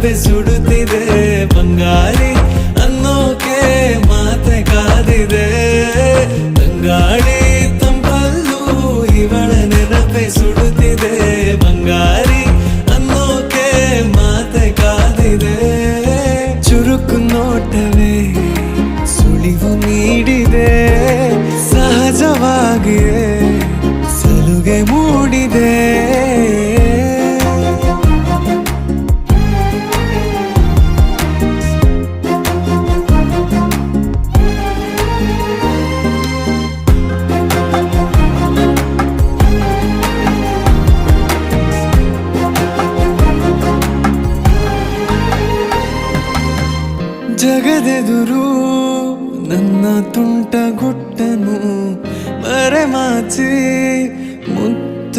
ನೆನಪೆ ಸುಡುತ್ತಿದೆ ಬಂಗಾರಿ ಅನ್ನೋಕೆ ಮಾತೆ ಕಾದಿದೆ ತಂಗಾಳಿ ತಂಪಲ್ಲೂ ಇವಳ ನೆನಪೆ ಸುಡುತ್ತಿದೆ ಬಂಗಾರಿ ಅನ್ನೋಕೆ ಮಾತೆ ಕಾದಿದೆ ಚುರುಕು ನೋಟವೇ ಸುಳಿವು ನೀಡಿದೆ ಸಹಜವಾಗಿಯೇ ಸಲುಗೆ ಮೂಡಿದೆ ಜಗದೆದುರು ನನ್ನ ತುಂಟ ಗುಟ್ಟನು ಮರೆಮಾಚಿ ಮುತ್ತ